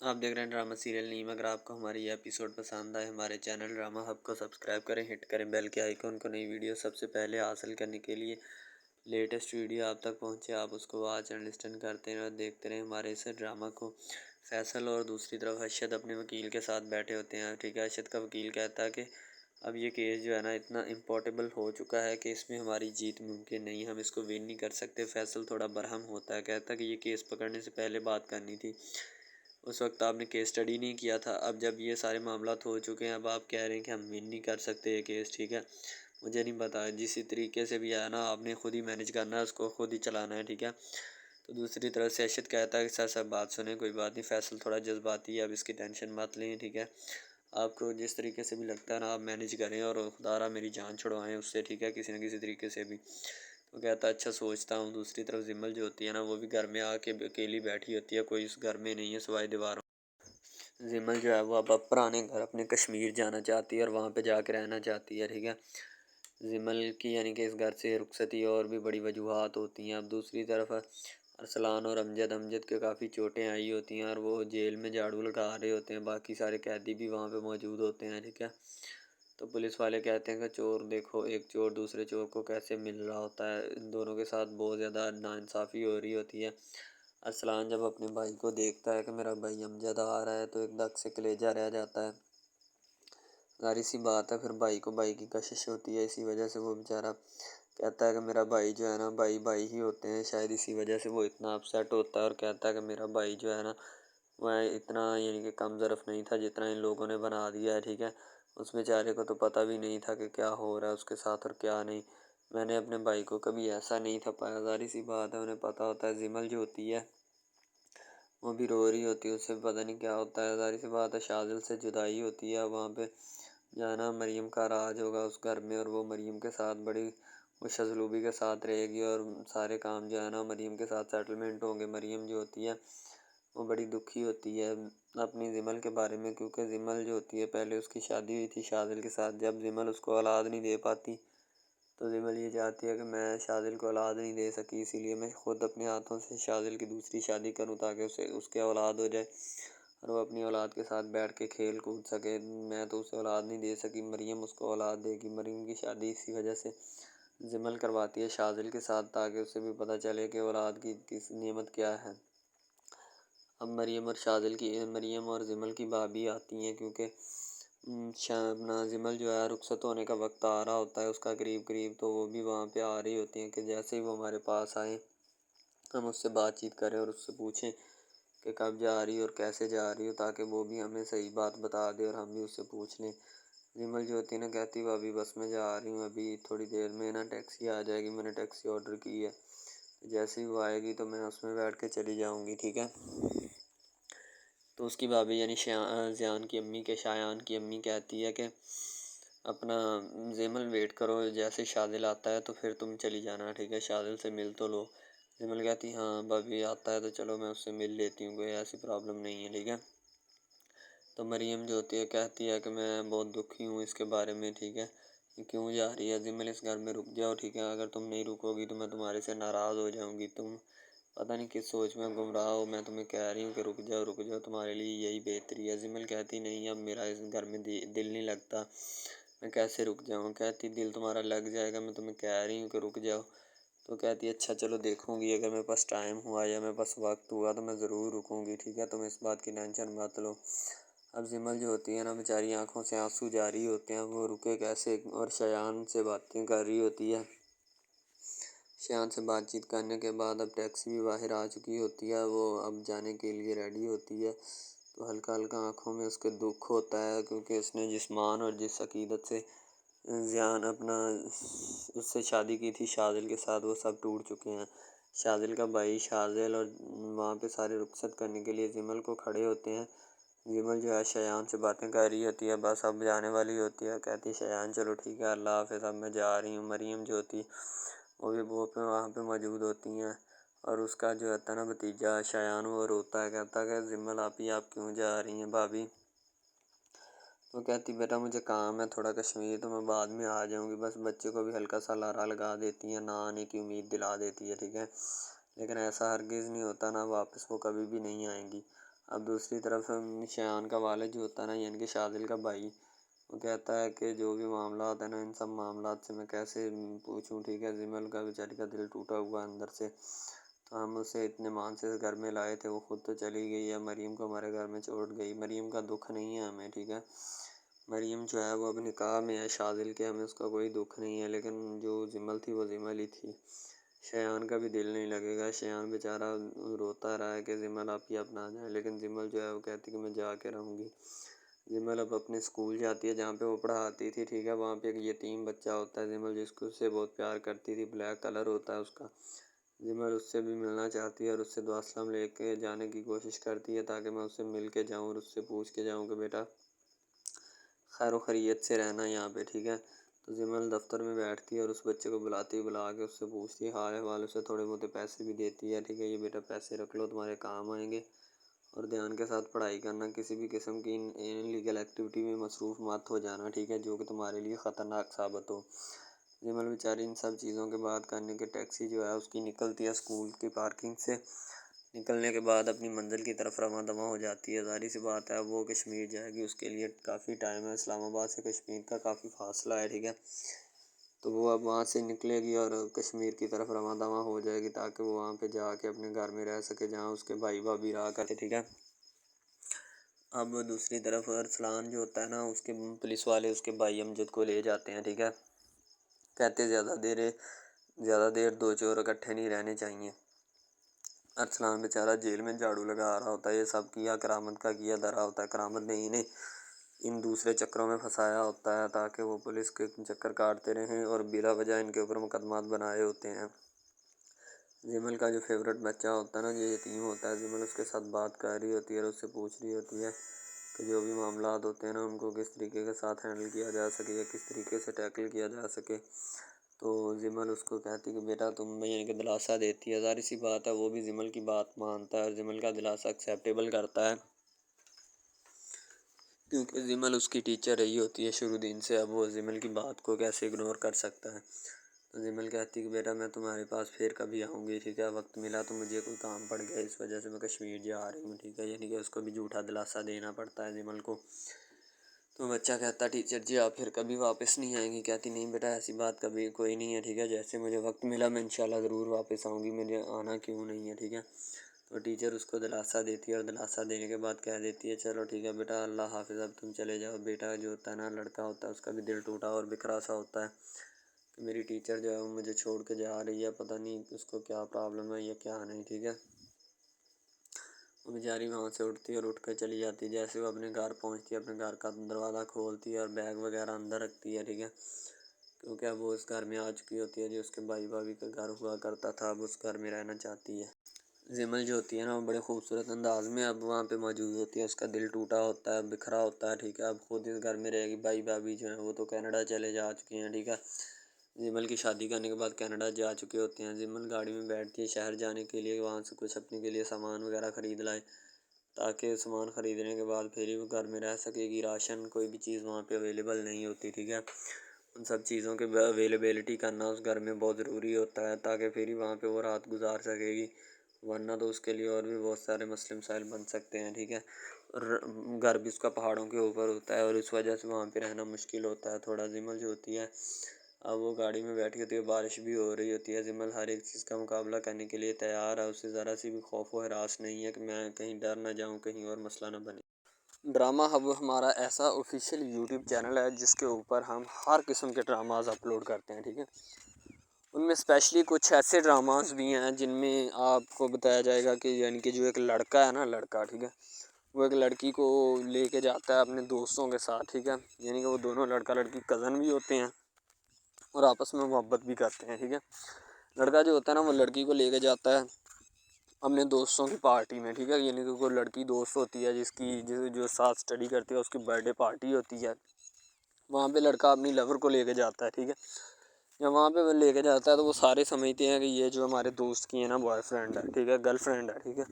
آپ دیکھ رہے ہیں ڈرامہ سیریل نیم۔ اگر آپ کو ہماری یہ ایپیسوڈ پسند آئے ہمارے چینل ڈرامہ ہب کو سبسکرائب کریں، ہٹ کریں بیل کے آئیکن کو، نئی ویڈیو سب سے پہلے حاصل کرنے کے لیے لیٹسٹ ویڈیو آپ تک پہنچے آپ اس کو واچ اینڈ لسٹن کرتے ہیں اور دیکھتے رہیں ہمارے اس ڈرامہ کو۔ فیصل اور دوسری طرف ارشد اپنے وکیل کے ساتھ بیٹھے ہوتے ہیں، ٹھیک ہے۔ ارشد کا وکیل کہتا ہے کہ اب یہ کیس جو ہے نا اتنا امپورٹیبل ہو چکا ہے کہ اس میں ہماری جیت ممکن نہیں، ہم اس کو ون نہیں کر سکتے۔ فیصل تھوڑا برہم ہوتا ہے، کہتا ہے کہ یہ کیس پکڑنے سے پہلے بات کرنی تھی، اس وقت آپ نے کیس اسٹڈی نہیں کیا تھا۔ اب جب یہ سارے معاملات ہو چکے ہیں، اب آپ کہہ رہے ہیں کہ ہم ون نہیں کر سکتے یہ کیس، ٹھیک ہے۔ مجھے نہیں پتا جس طریقے سے بھی ہے نا آپ نے خود ہی مینج کرنا ہے، اس کو خود ہی چلانا ہے، ٹھیک ہے۔ تو دوسری طرف سے ارشد کہتا ہے کہ سر سب بات سنیں، کوئی بات نہیں، فیصل تھوڑا جذباتی ہے، اب اس کی ٹینشن مت لیں، ٹھیک ہے۔ آپ کو جس طریقے سے بھی لگتا ہے نا آپ مینج کریں اور خدا را میری جان چھڑوائیں اس سے، ٹھیک ہے، کسی نہ کسی طریقے سے بھی۔ تو کہتا ہے اچھا سوچتا ہوں۔ دوسری طرف زمل جو ہوتی ہے نا وہ بھی گھر میں آ کے اکیلی بیٹھی ہوتی ہے، کوئی اس گھر میں نہیں ہے سوائے دیواروں۔ زمل جو ہے وہ اب پرانے گھر اپنے کشمیر جانا چاہتی ہے اور وہاں پہ جا کے رہنا چاہتی ہے، ٹھیک ہے۔ زمل کی یعنی کہ اس گھر سے رخصتی اور بھی بڑی وجوہات ہوتی ہیں۔ اب دوسری طرف ارسلان اور امجد کے کافی چوٹیں آئی ہوتی ہیں اور وہ جیل میں جھاڑو لگا رہے ہوتے ہیں، باقی سارے قیدی بھی وہاں پہ موجود ہوتے ہیں، ٹھیک ہے۔ تو پولیس والے کہتے ہیں کہ چور دیکھو، ایک چور دوسرے چور کو کیسے مل رہا ہوتا ہے، ان دونوں کے ساتھ بہت زیادہ ناانصافی ہو رہی ہوتی ہے۔ ارسلان جب اپنے بھائی کو دیکھتا ہے کہ میرا بھائی امجد آ رہا ہے تو ایک دگ سے کلیجہ رہ جاتا ہے۔ ظاہر سی بات ہے پھر بھائی کو بھائی کی کشش ہوتی ہے، اسی وجہ سے وہ بیچارہ کہتا ہے کہ میرا بھائی جو ہے نا بھائی ہی ہوتے ہیں، شاید اسی وجہ سے وہ اتنا اپسیٹ ہوتا ہے اور کہتا ہے کہ میرا بھائی جو ہے نا وہ اتنا یعنی کہ کم ظرف نہیں تھا جتنا ان لوگوں نے بنا دیا ہے، ٹھیک ہے۔ اس بیچارے کو تو پتہ بھی نہیں تھا کہ کیا ہو رہا ہے اس کے ساتھ اور کیا نہیں، میں نے اپنے بھائی کو کبھی ایسا نہیں تھا پایا۔ ظاہر سی بات ہے انہیں پتہ ہوتا ہے۔ زمل جو ہوتی ہے وہ بھی رو رہی ہوتی ہے، اس سے پتہ نہیں کیا ہوتا ہے۔ ظاہر سی بات ہے شاذل سے جدائی ہوتی ہے، وہاں پہ جانا مریم کا راج ہوگا اس گھر میں اور وہ مریم کے ساتھ بڑی خوش اسلوبی کے ساتھ رہے گی اور سارے کام جو ہے نا مریم کے ساتھ سیٹلمنٹ ہوں گے۔ مریم جو ہوتی ہے وہ بڑی دکھی ہوتی ہے اپنی زمل کے بارے میں، کیونکہ زمل جو ہوتی ہے پہلے اس کی شادی ہوئی تھی شاذل کے ساتھ، جب زمل اس کو اولاد نہیں دے پاتی تو زمل یہ چاہتی ہے کہ میں شاذل کو اولاد نہیں دے سکی، اسی لیے میں خود اپنے ہاتھوں سے شاذل کی دوسری شادی کروں تاکہ اس کے اولاد ہو جائے اور وہ اپنی اولاد کے ساتھ بیٹھ کے کھیل کود سکے۔ میں تو اسے اولاد نہیں دے سکی، مریم اس کو اولاد دے گی۔ مریم کی شادی اسی وجہ سے زمل کرواتی ہے شاذل کے ساتھ تاکہ اسے بھی پتہ چلے کہ اولاد کی کس نعمت کیا ہے۔ اب مریم اور زمل کی بھابھی آتی ہیں، کیونکہ اپنا زمل جو ہے رخصت ہونے کا وقت آ رہا ہوتا ہے اس کا قریب، تو وہ بھی وہاں پہ آ رہی ہوتی ہیں کہ جیسے ہی وہ ہمارے پاس آئیں ہم اس سے بات چیت کریں اور اس سے پوچھیں کہ کب جا رہی ہو اور کیسے جا رہی ہو، تاکہ وہ بھی ہمیں صحیح بات بتا دے اور ہم بھی اس سے پوچھ لیں۔ زمل جو ہوتی ہے نا کہتی وہ ابھی بس میں جا رہی ہوں، ابھی تھوڑی دیر میں نا ٹیکسی آ جائے گی، میں نے ٹیکسی آرڈر کی ہے، جیسے ہی وہ آئے گی تو میں اس میں بیٹھ کے چلی جاؤں گی، ٹھیک ہے۔ تو اس کی بھابھی یعنی شایان کی امی کہتی ہے کہ اپنا زمل ویٹ کرو، جیسے شاذل آتا ہے تو پھر تم چلی جانا، ٹھیک ہے، شاذل سے مل تو لو۔ زمل کہتی ہاں بھابھی آتا ہے تو چلو میں اس سے مل لیتی ہوں، کوئی ایسی پرابلم نہیں ہے، ٹھیک ہے۔ تو مریم جو ہوتی ہے کہتی ہے کہ میں بہت دکھی ہوں اس کے بارے میں، ٹھیک ہے، کیوں جا رہی ہے زمل، اس گھر میں رک جاؤ، ٹھیک ہے، اگر تم نہیں رکو گی تو میں تمہارے سے ناراض ہو جاؤں گی، تم پتہ نہیں کس سوچ میں گمراہ ہو، میں تمہیں کہہ رہی ہوں کہ رک جاؤ، تمہارے لیے یہی بہتری ہے۔ زمل کہتی نہیں اب میرا اس گھر میں دل نہیں لگتا، میں کیسے رک جاؤں، کہتی دل تمہارا لگ جائے گا، میں تمہیں کہہ رہی ہوں کہ رک جاؤ۔ تو کہتی اچھا چلو دیکھوں گی، اگر میرے پاس ٹائم ہوا یا میرے پاس وقت ہوا تو میں ضرور رکوں گی، ٹھیک ہے، تم اس بات کی ٹینشن مت لو۔ اب زمل جو ہوتی ہے نا بیچاری آنکھوں سے آنسو جاری ہوتے ہیں، وہ رکے کیسے، اور شایان سے باتیں کر رہی ہوتی ہے۔ شایان سے بات چیت کرنے کے بعد اب ٹیکسی بھی باہر آ چکی ہوتی ہے، وہ اب جانے کے لیے ریڈی ہوتی ہے، تو ہلکا آنکھوں میں اس کے دکھ ہوتا ہے، کیونکہ اس نے جسمان اور جس عقیدت سے اس سے شادی کی تھی شاذل کے ساتھ، وہ سب ٹوٹ چکے ہیں۔ شاذل کا بھائی شاذل اور وہاں پہ سارے رخصت کرنے کے لیے زمل کو کھڑے ہوتے ہیں۔ زمل جو ہے شایان سے باتیں کر رہی ہوتی ہے، بس اب جانے والی ہوتی ہے، کہتی شایان چلو ٹھیک ہے اللہ حافظ اب میں جا رہی ہوں۔ مریم جو ہوتی وہ بھی وہاں پہ موجود ہوتی ہیں اور اس کا جو ہوتا ہے نا بھتیجا شایان وہ روتا ہے، کہتا ہے کہ زمل آپ کیوں جا رہی ہیں بھابھی، وہ کہتی بیٹا مجھے کام ہے تھوڑا کشمیر، تو میں بعد میں آ جاؤں گی، بس بچے کو بھی ہلکا سا لارا لگا دیتی ہیں، نہ آنے کی امید دلا دیتی ہے، ٹھیک ہے، لیکن ایسا ہرگز نہیں ہوتا، نہ واپس وہ کبھی بھی نہیں آئیں گی۔ اب دوسری طرف شایان کا والد جو ہوتا ہے نا یعنی کہ شاذل کا بھائی، وہ کہتا ہے کہ جو بھی معاملات ہیں نا ان سب معاملات سے میں کیسے پوچھوں، ٹھیک ہے۔ زمل کا بیچاری کا دل ٹوٹا ہوا اندر سے، تو ہم اسے اتنے مان سے گھر میں لائے تھے، وہ خود تو چلی گئی ہے، مریم کو ہمارے گھر میں چھوڑ گئی۔ مریم کا دکھ نہیں ہے ہمیں، ٹھیک ہے، مریم جو ہے وہ اب نکاح میں ہے شاذل کے، ہمیں اس کا کوئی دکھ نہیں ہے، لیکن جو زمل تھی وہ زمل ہی تھی۔ شایان کا بھی دل نہیں لگے گا، شایان بیچارہ روتا رہا ہے کہ زمل آپ ہی اپنا جائیں، لیکن زمل جو ہے وہ کہتی کہ میں جا کے رہوں گی۔ زمل اب اپنے اسکول جاتی ہے جہاں پہ وہ پڑھاتی تھی، ٹھیک ہے، وہاں پہ ایک یتیم بچہ ہوتا ہے زمل جس کو اس سے بہت پیار کرتی تھی، بلیک کلر ہوتا ہے اس کا۔ زمل اس سے بھی ملنا چاہتی ہے اور اس سے دعا سلام لے کے جانے کی کوشش کرتی ہے تاکہ میں اس سے مل کے جاؤں اور اس سے پوچھ کے جاؤں کہ بیٹا خیر و خیریت سے رہنا یہاں پہ، ٹھیک ہے۔ تو زمل دفتر میں بیٹھتی ہے اور اس بچے کو بلا کے اس سے پوچھتی ہے حال احوال، اسے تھوڑے بہت پیسے بھی دیتی ہے، ٹھیک ہے، یہ بیٹا پیسے رکھ لو تمہارے کام آئیں گے، اور دھیان کے ساتھ پڑھائی کرنا، کسی بھی قسم کی انلیگل ایکٹیویٹی میں مصروف مت ہو جانا، ٹھیک ہے، جو کہ تمہارے لیے خطرناک ثابت ہو۔ زمل بیچاری ان سب چیزوں کے بعد کرنے کے ٹیکسی جو ہے اس کی نکلتی ہے اسکول کی پارکنگ سے، نکلنے کے بعد اپنی منزل کی طرف رواں دواں ہو جاتی ہے۔ ظاہر سی بات ہے وہ کشمیر جائے گی، اس کے لیے کافی ٹائم ہے، اسلام آباد سے کشمیر کا کافی فاصلہ ہے، ٹھیک ہے، تو وہ اب وہاں سے نکلے گی اور کشمیر کی طرف رواں دواں ہو جائے گی تاکہ وہ وہاں پہ جا کے اپنے گھر میں رہ سکے جہاں اس کے بھائی بھابھی رہا کرتے، ٹھیک ہے۔ اب دوسری طرف ارسلان جو ہوتا ہے نا، اس کے پولیس والے اس کے بھائی امجد کو لے جاتے ہیں، ٹھیک ہے، کہتے زیادہ دیر دو چور اکٹھے نہیں رہنے چاہیے۔ ارسلان بیچارہ جیل میں جھاڑو لگا رہا ہوتا ہے، یہ سب کیا کرامت کا کیا دھرا ہوتا ہے، کرامت نے انہیں ان دوسرے چکروں میں پھنسایا ہوتا ہے تاکہ وہ پولیس کے چکر کاٹتے رہیں اور بلا وجہ ان کے اوپر مقدمات بنائے ہوتے ہیں۔ زمل کا جو فیورٹ بچہ ہوتا ہے نا، یہ یتیم ہوتا ہے، زمل اس کے ساتھ بات کر رہی ہوتی ہے اور اس سے پوچھ رہی ہوتی ہے کہ جو بھی معاملات ہوتے ہیں نا ان کو کس طریقے کے ساتھ ہینڈل کیا جا سکے یا کس طریقے سے ٹیکل کیا جا سکے، تو زمل اس کو کہتی کہ بیٹا تم یعنی کہ دلاسا دیتی ہے۔ ظاہر سی بات ہے وہ بھی زمل کی بات مانتا ہے اور زمل کا دلاسا ایکسیپٹیبل کرتا ہے کیونکہ زمل اس کی ٹیچر رہی ہوتی ہے شروع دن سے، اب وہ زمل کی بات کو کیسے اگنور کر سکتا ہے۔ تو زمل کہتی کہ بیٹا میں تمہارے پاس پھر کبھی آؤں گی، ٹھیک ہے، وقت ملا تو مجھے کوئی کام پڑ گیا اس وجہ سے میں کشمیر جا رہی ہوں، ٹھیک ہے، یعنی کہ اس کو بھی جھوٹا دلاسا دینا پڑتا ہے زمل کو۔ تو بچہ کہتا ٹیچر جی آپ پھر کبھی واپس نہیں آئیں گی؟ کہتی نہیں بیٹا ایسی بات کبھی کوئی نہیں ہے، ٹھیک ہے، جیسے مجھے وقت ملا میں انشاءاللہ ضرور واپس آؤں گی، مجھے آنا کیوں نہیں ہے، ٹھیک ہے۔ تو ٹیچر اس کو دلاسا دیتی ہے اور دلاسا دینے کے بعد کہہ دیتی ہے چلو ٹھیک ہے بیٹا اللہ حافظ اب تم چلے جاؤ۔ بیٹا جو ہوتا ہے نا لڑکا ہوتا ہے اس کا بھی دل ٹوٹا اور بکھرا سا ہوتا ہے کہ میری ٹیچر جو ہے وہ مجھے چھوڑ کے جا رہی ہے، پتہ نہیں اس کو کیا پرابلم ہے یا کیا نہیں، ٹھیک ہے۔ وہ بیچاری وہاں سے اٹھتی ہے اور اٹھ کے چلی جاتی ہے، جیسے وہ اپنے گھر پہنچتی ہے اپنے گھر کا دروازہ کھولتی ہے اور بیگ وغیرہ اندر رکھتی ہے، ٹھیک ہے، کیونکہ اب وہ اس گھر میں آ چکی ہوتی ہے جو اس کے بھائی بھابھی کا گھر ہوا کرتا تھا، اب اس گھر میں رہنا چاہتی ہے۔ زمل جو ہوتی ہے نا وہ بڑے خوبصورت انداز میں اب وہاں پہ موجود ہوتی ہے، اس کا دل ٹوٹا ہوتا ہے، بکھرا ہوتا ہے، ٹھیک ہے، اب خود اس گھر میں رہے گی، بھائی بھابھی جو ہیں وہ تو کینیڈا چلے جا چکے ہیں، ٹھیک ہے، زمل کی شادی کرنے کے بعد کینیڈا جا چکے ہوتے ہیں۔ زمل گاڑی میں بیٹھتی ہے شہر جانے کے لیے، وہاں سے کچھ اپنے کے لیے سامان وغیرہ خرید لائے تاکہ سامان خریدنے کے بعد پھر ہی وہ گھر میں رہ سکے گی، راشن کوئی بھی چیز وہاں پہ اویلیبل نہیں ہوتی، ٹھیک ہے، ان سب چیزوں کے اویلیبلٹی کرنا اس گھر میں بہت ضروری ہوتا ہے تاکہ پھر ہی وہاں پہ وہ رات گزار سکے گی، ورنہ تو اس کے لیے اور بھی بہت سارے مسئلے مسائل بن سکتے ہیں، ٹھیک ہے، اور گھر بھی اس کا پہاڑوں کے اوپر ہوتا ہے اور اس وجہ سے وہاں پہ رہنا مشکل ہوتا ہے تھوڑا۔ زمل جو ہوتی ہے اب وہ گاڑی میں بیٹھی ہوتی ہے، بارش بھی ہو رہی ہوتی ہے، زمل ہر ایک چیز کا مقابلہ کرنے کے لیے تیار ہے، اسے ذرا سی بھی خوف و ہراس نہیں ہے کہ میں کہیں ڈر نہ جاؤں، کہیں اور مسئلہ نہ بنے۔ ڈرامہ ہب ہمارا ایسا آفیشیل یوٹیوب چینل ہے جس کے اوپر ہم ہر قسم کے ڈراماز اپلوڈ کرتے ہیں، ٹھیک ہے، ان میں اسپیشلی کچھ ایسے ڈراماز بھی ہیں جن میں آپ کو بتایا جائے گا کہ یعنی کہ جو ایک لڑکا ہے نا لڑکا، ٹھیک ہے، وہ ایک لڑکی کو لے کے جاتا ہے اپنے دوستوں کے ساتھ، ٹھیک ہے، یعنی کہ وہ دونوں لڑکا لڑکی کزن بھی ہوتے ہیں اور آپس میں محبت بھی کرتے ہیں، ٹھیک ہے۔ لڑکا جو ہوتا ہے نا وہ لڑکی کو لے کے جاتا ہے اپنے دوستوں کی پارٹی میں، ٹھیک ہے، یعنی کہ کوئی لڑکی دوست ہوتی ہے جو ساتھ اسٹڈی کرتی ہے، اس کی برتھ ڈے پارٹی ہوتی ہے، وہاں پہ لڑکا اپنی لور کو لے کے جاتا ہے، ٹھیک ہے، جب وہاں پہ وہ لے کے جاتا ہے تو وہ سارے سمجھتے ہیں کہ یہ جو ہمارے دوست کی ہے نا بوائے فرینڈ ہے، ٹھیک ہے، گرل فرینڈ ہے، ٹھیک ہے،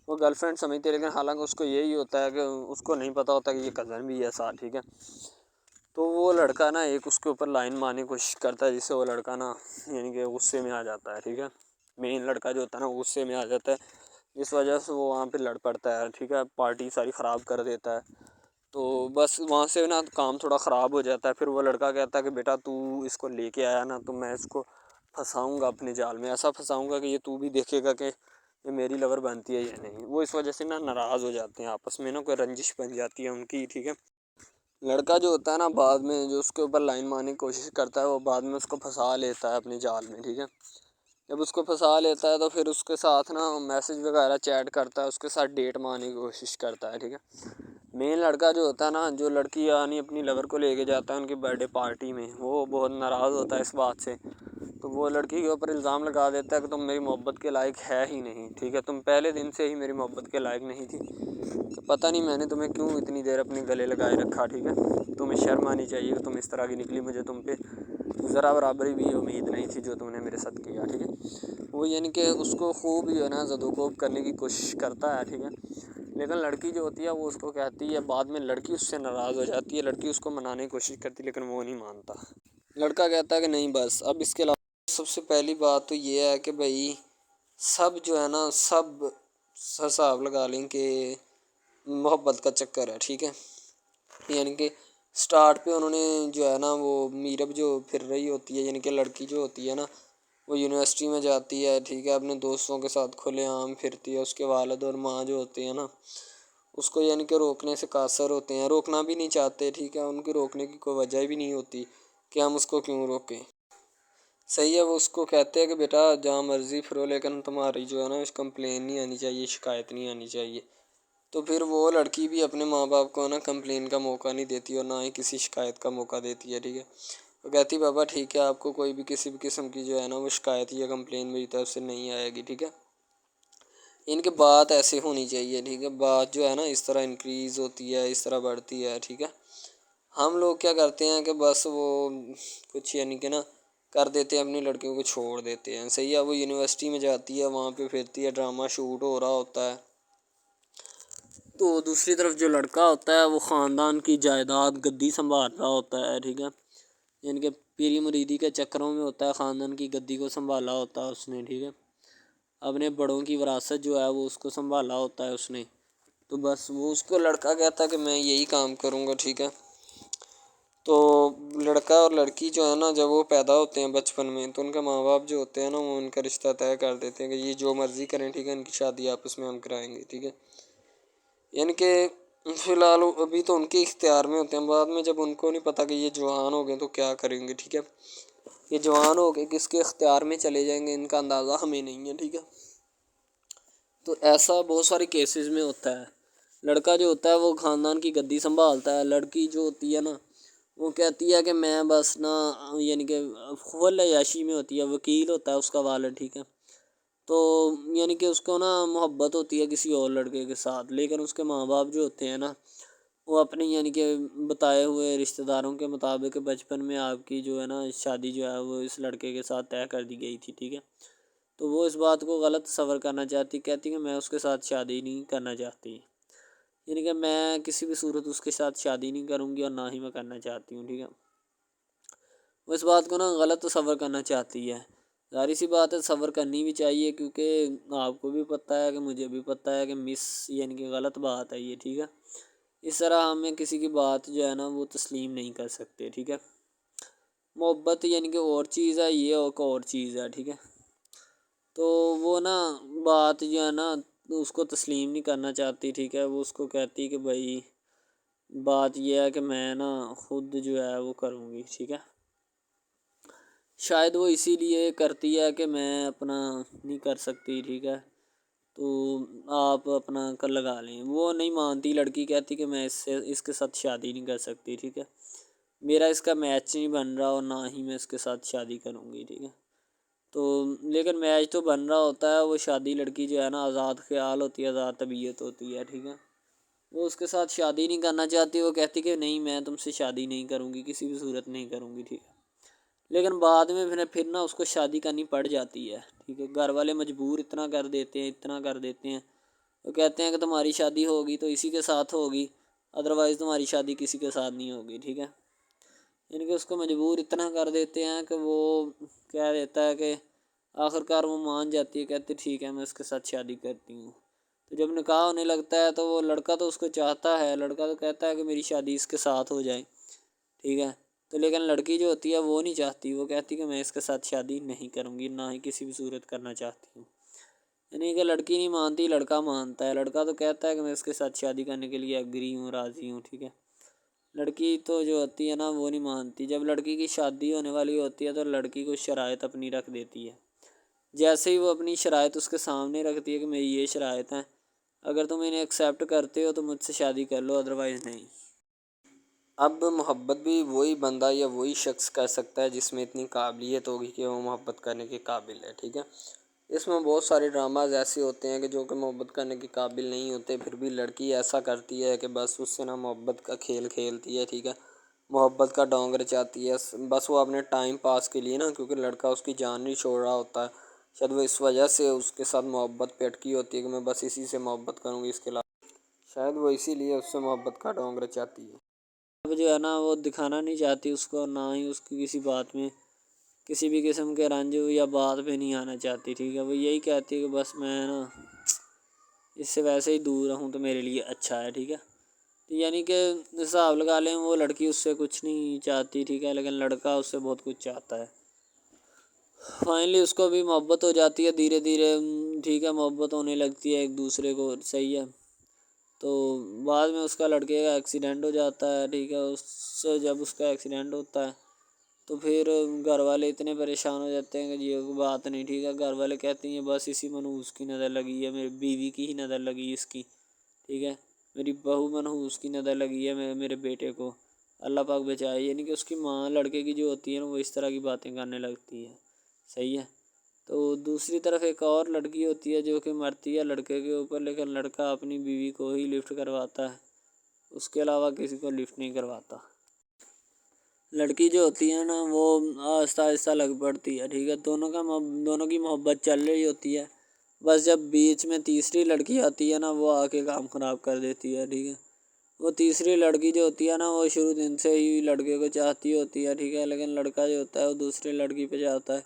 وہ گرل فرینڈ سمجھتے ہیں، لیکن حالانکہ اس کو یہی ہوتا ہے کہ اس کو نہیں پتہ ہوتا کہ یہ کزن بھی ہے ساتھ، ٹھیک ہے، تو وہ لڑکا نا ایک اس کے اوپر لائن مارنے کی کوشش کرتا ہے جس سے وہ لڑکا نا یعنی کہ غصے میں آ جاتا ہے، ٹھیک ہے، مین لڑکا جو ہوتا ہے نا غصے میں آ جاتا ہے، اس وجہ سے وہ وہاں پہ لڑ پڑتا ہے، ٹھیک ہے، پارٹی ساری خراب کر دیتا ہے۔ تو بس وہاں سے نا کام تھوڑا خراب ہو جاتا ہے، پھر وہ لڑکا کہتا ہے کہ بیٹا تو اس کو لے کے آیا نا تو میں اس کو پھنساؤں گا اپنے جال میں، ایسا پھنساؤں گا کہ یہ تو بھی دیکھے گا کہ یہ میری لور بنتی ہے یا نہیں۔ وہ اس وجہ سے نا ناراض ہو جاتے ہیں آپس میں، نا کوئی رنجش بن جاتی ہے ان کی، ٹھیک ہے۔ لڑکا جو ہوتا ہے نا بعد میں جو اس کے اوپر لائن مارنے کی کوشش کرتا ہے، وہ بعد میں اس کو پھنسا لیتا ہے اپنے جال میں، ٹھیک ہے۔ جب اس کو پھنسا لیتا ہے تو پھر اس کے ساتھ نا میسج وغیرہ چیٹ کرتا ہے، اس کے ساتھ ڈیٹ مارنے کی کوشش کرتا ہے، ٹھیک ہے۔ مین لڑکا جو ہوتا ہے نا، جو لڑکی یعنی اپنی لور کو لے کے جاتا ہے ان کی برتھ ڈے پارٹی میں، وہ بہت ناراض ہوتا ہے اس بات سے، تو وہ لڑکی کے اوپر الزام لگا دیتا ہے کہ تم میری محبت کے لائق ہے ہی نہیں، ٹھیک ہے، تم پہلے دن سے ہی میری محبت کے لائق نہیں تھی، تو پتہ نہیں میں نے تمہیں کیوں اتنی دیر اپنے گلے لگائے رکھا، ٹھیک ہے، تمہیں شرم آنی چاہیے کہ تم اس طرح کی نکلی، مجھے تم پہ ذرا برابری بھی امید نہیں تھی جو تم نے میرے ساتھ کیا، ٹھیک ہے۔ وہ یعنی کہ اس کو خوب جو ہے نا زد و کوب کرنے کی کوشش کرتا ہے، ٹھیک ہے، لیکن لڑکی جو ہوتی ہے وہ اس کو کہتی ہے، بعد میں لڑکی اس سے ناراض ہو جاتی ہے، لڑکی اس کو منانے کی کوشش کرتی ہے لیکن وہ نہیں مانتا۔ لڑکا کہتا ہے کہ نہیں بس اب اس کے علاوہ سب سے پہلی بات تو یہ ہے کہ بھائی سب جو ہے نا سب حساب لگا لیں کہ محبت کا چکر ہے، ٹھیک ہے، یعنی کہ سٹارٹ پہ انہوں نے جو ہے نا وہ میرب جو پھر رہی ہوتی ہے، یعنی کہ لڑکی جو ہوتی ہے نا وہ یونیورسٹی میں جاتی ہے، ٹھیک ہے، اپنے دوستوں کے ساتھ کھلے عام پھرتی ہے، اس کے والد اور ماں جو ہوتے ہیں نا اس کو یعنی کہ روکنے سے قاصر ہوتے ہیں، روکنا بھی نہیں چاہتے، ٹھیک ہے، ان کی روکنے کی کوئی وجہ بھی نہیں ہوتی کہ ہم اس کو کیوں روکیں، صحیح ہے۔ وہ اس کو کہتے ہیں کہ بیٹا جہاں مرضی پھرو لیکن تمہاری جو ہے نا کمپلین نہیں آنی چاہیے، شکایت نہیں آنی چاہیے، تو پھر وہ لڑکی بھی اپنے ماں باپ کو نا کمپلین کا موقع نہیں دیتی اور نہ ہی کسی شکایت کا موقع دیتی ہے، ٹھیک ہے، وہ کہتی بابا ٹھیک ہے آپ کو کوئی بھی کسی بھی قسم کی جو ہے نا وہ شکایت یا کمپلین میری طرف سے نہیں آئے گی، ٹھیک ہے، ان کی بات ایسے ہونی چاہیے، ٹھیک ہے، بات جو ہے نا اس طرح انکریز ہوتی ہے، اس طرح بڑھتی ہے، ٹھیک ہے۔ ہم لوگ کیا کرتے ہیں کہ بس وہ کچھ یعنی کہ نا کر دیتے ہیں، اپنی لڑکیوں کو چھوڑ دیتے ہیں، صحیح ہے، وہ یونیورسٹی میں جاتی ہے، وہاں پہ پھرتی ہے، ڈرامہ شوٹ ہو رہا ہوتا ہے، تو دوسری طرف جو لڑکا ہوتا ہے وہ خاندان کی جائیداد گدی سنبھال رہا ہوتا ہے، ٹھیک ہے، یعنی کہ پیری مریدی کے چکروں میں ہوتا ہے، خاندان کی گدی کو سنبھالا ہوتا ہے اس نے، ٹھیک ہے، اپنے بڑوں کی وراثت جو ہے وہ اس کو سنبھالا ہوتا ہے اس نے، تو بس وہ اس کو لڑکا کہتا ہے کہ میں یہی کام کروں گا، ٹھیک ہے۔ تو لڑکا اور لڑکی جو ہے نا جب وہ پیدا ہوتے ہیں بچپن میں تو ان کے ماں باپ جو ہوتے ہیں نا وہ ان کا رشتہ طے کر دیتے ہیں کہ یہ جو مرضی کریں، ٹھیک ہے، ان کی شادی آپس میں ہم کرائیں گے، ٹھیک ہے، یعنی کہ فی الحال ابھی تو ان کے اختیار میں ہوتے ہیں، بعد میں جب ان کو نہیں پتہ کہ یہ جوان ہو گئے تو کیا کریں گے، ٹھیک ہے، یہ جوان ہو کے کس کے اختیار میں چلے جائیں گے ان کا اندازہ ہمیں نہیں ہے، ٹھیک ہے، تو ایسا بہت سارے کیسز میں ہوتا ہے۔ لڑکا جو ہوتا ہے وہ خاندان کی گدی سنبھالتا ہے، لڑکی جو ہوتی ہے نا وہ کہتی ہے کہ میں بس نا یعنی کہ فل عیاشی میں ہوتی ہے، وکیل ہوتا ہے اس کا والد، ٹھیک ہے، تو یعنی کہ اس کو نا محبت ہوتی ہے کسی اور لڑکے کے ساتھ، لیکن اس کے ماں باپ جو ہوتے ہیں نا وہ اپنے یعنی کہ بتائے ہوئے رشتہ داروں کے مطابق بچپن میں آپ کی جو ہے نا شادی جو ہے وہ اس لڑکے کے ساتھ طے کر دی گئی تھی، ٹھیک ہے، تو وہ اس بات کو غلط تصور کرنا چاہتی، کہتی کہ میں اس کے ساتھ شادی نہیں کرنا چاہتی، یعنی کہ میں کسی بھی صورت اس کے ساتھ شادی نہیں کروں گی اور نہ ہی میں کرنا چاہتی ہوں، ٹھیک ہے، وہ اس بات کو نا غلط تصور کرنا چاہتی ہے، ظاہر سی بات ہے تصور کرنی بھی چاہیے کیونکہ آپ کو بھی پتہ ہے کہ مجھے بھی پتہ ہے کہ یعنی کہ غلط بات ہے یہ، ٹھیک ہے، اس طرح ہمیں کسی کی بات جو ہے نا وہ تسلیم نہیں کر سکتے، ٹھیک ہے، محبت یعنی کہ اور چیز ہے، یہ اور چیز ہے، ٹھیک ہے، تو وہ نا بات جو ہے نا اس کو تسلیم نہیں کرنا چاہتی، ٹھیک ہے، وہ اس کو کہتی کہ بھائی بات یہ ہے کہ میں نا خود جو ہے وہ کروں گی، ٹھیک ہے، شاید وہ اسی لیے کرتی ہے کہ میں اپنا نہیں کر سکتی، ٹھیک ہے، تو آپ اپنا کر لگا لیں، وہ نہیں مانتی، لڑکی کہتی کہ میں اس کے ساتھ شادی نہیں کر سکتی، ٹھیک ہے، میرا اس کا میچ نہیں بن رہا اور نہ ہی میں اس کے ساتھ شادی کروں گی، ٹھیک ہے، تو لیکن میچ تو بن رہا ہوتا ہے، وہ شادی لڑکی جو ہے نا آزاد خیال ہوتی ہے، آزاد طبیعت ہوتی ہے، ٹھیک ہے، وہ اس کے ساتھ شادی نہیں کرنا چاہتی، وہ کہتی کہ نہیں میں تم سے شادی نہیں کروں گی، کسی بھی صورت نہیں کروں گی، ٹھیک ہے، لیکن بعد میں پھر نا اس کو شادی کرنی پڑ جاتی ہے، ٹھیک ہے، گھر والے مجبور اتنا کر دیتے ہیں، وہ کہتے ہیں کہ تمہاری شادی ہوگی تو اسی کے ساتھ ہوگی، ادروائز تمہاری شادی کسی کے ساتھ نہیں ہوگی، ٹھیک ہے، یعنی کہ اس کو مجبور اتنا کر دیتے ہیں کہ وہ کہہ دیتا ہے کہ آخر کار وہ مان جاتی ہے، کہتے ٹھیک ہے میں اس کے ساتھ شادی کرتی ہوں، تو جب نکاح ہونے لگتا ہے تو وہ لڑکا تو اس کو چاہتا ہے، لڑکا تو کہتا ہے کہ میری شادی اس کے ساتھ ہو جائے، ٹھیک ہے، تو لیکن لڑکی جو ہوتی ہے وہ نہیں چاہتی، وہ کہتی کہ میں اس کے ساتھ شادی نہیں کروں گی، نہ ہی کسی بھی صورت کرنا چاہتی ہوں۔ یعنی کہ لڑکی نہیں مانتی، لڑکا مانتا ہے، لڑکا تو کہتا ہے کہ میں اس کے ساتھ شادی کرنے کے لیے ایگری ہوں، راضی ہوں، ٹھیک ہے۔ لڑکی تو جو ہوتی ہے نا وہ نہیں مانتی، جب لڑکی کی شادی ہونے والی ہوتی ہے تو لڑکی کو شرائط اپنی رکھ دیتی ہے، جیسے ہی وہ اپنی شرائط اس کے سامنے رکھتی ہے کہ میری یہ شرائط ہیں، اگر تم انہیں ایکسیپٹ کرتے ہو تو مجھ سے شادی کر لو، ادروائز نہیں۔ اب محبت بھی وہی بندہ یا وہی شخص کر سکتا ہے جس میں اتنی قابلیت ہوگی کہ وہ محبت کرنے کے قابل ہے، ٹھیک ہے۔ اس میں بہت سارے ڈراماز ایسے ہوتے ہیں کہ جو کہ محبت کرنے کے قابل نہیں ہوتے، پھر بھی لڑکی ایسا کرتی ہے کہ بس اس سے نا محبت کا کھیل کھیلتی ہے، ٹھیک ہے، محبت کا ڈونگ رچاتی ہے، بس وہ اپنے ٹائم پاس کے لیے نا، کیونکہ لڑکا اس کی جان نہیں چھوڑ رہا ہوتا ہے، شاید وہ اس وجہ سے اس کے ساتھ محبت پہ اٹکی ہوتی ہے کہ میں بس اسی سے محبت کروں گی، اس کے علاوہ شاید وہ اسی لیے اس سے محبت کا ڈونگ رچاتی ہے۔ اب جو ہے نا وہ دکھانا نہیں چاہتی اس کو، نہ ہی اس کی کسی بات میں کسی بھی قسم کے رنج یا بات پہ نہیں آنا چاہتی، ٹھیک ہے، وہ یہی کہتی ہے کہ بس میں نا اس سے ویسے ہی دور رہوں تو میرے لیے اچھا ہے، ٹھیک ہے۔ یعنی کہ حساب لگا لیں وہ لڑکی اس سے کچھ نہیں چاہتی، ٹھیک ہے، لیکن لڑکا اس سے بہت کچھ چاہتا ہے۔ فائنلی اس کو بھی محبت ہو جاتی ہے دھیرے دھیرے، ٹھیک ہے، محبت ہونے لگتی ہے ایک دوسرے کو، صحیح ہے۔ تو بعد میں اس کا لڑکے کا ایکسیڈنٹ ہو جاتا ہے، ٹھیک ہے، اس سے جب اس کا ایکسیڈنٹ ہوتا ہے تو پھر گھر والے اتنے پریشان ہو جاتے ہیں کہ یہ بات نہیں، ٹھیک ہے، گھر والے کہتے ہیں بس اسی منحوس کی نظر لگی ہے، میری بیوی کی ہی نظر لگی اس کی، ٹھیک ہے، میری بہو منحوس کی نظر لگی ہے میرے بیٹے کو، اللہ پاک بچائے۔ یعنی کہ اس کی ماں لڑکے کی جو ہوتی ہے نا وہ اس طرح کی باتیں کرنے لگتی ہے، صحیح ہے۔ تو دوسری طرف ایک اور لڑکی ہوتی ہے جو کہ مرتی ہے لڑکے کے اوپر، لیکن لڑکا اپنی بیوی کو ہی لفٹ کرواتا ہے، اس کے علاوہ کسی کو لفٹ نہیں کرواتا۔ لڑکی جو ہوتی ہے نا وہ آہستہ آہستہ لگ پڑتی ہے، ٹھیک ہے، دونوں کی محبت چل رہی ہوتی ہے، بس جب بیچ میں تیسری لڑکی آتی ہے نا وہ آ کے کام خراب کر دیتی ہے، ٹھیک ہے۔ وہ تیسری لڑکی جو ہوتی ہے نا وہ شروع دن سے ہی لڑکے کو چاہتی ہوتی ہے، ٹھیک ہے، لیکن لڑکا جو ہوتا ہے وہ دوسری لڑکی پہ جاتا ہے،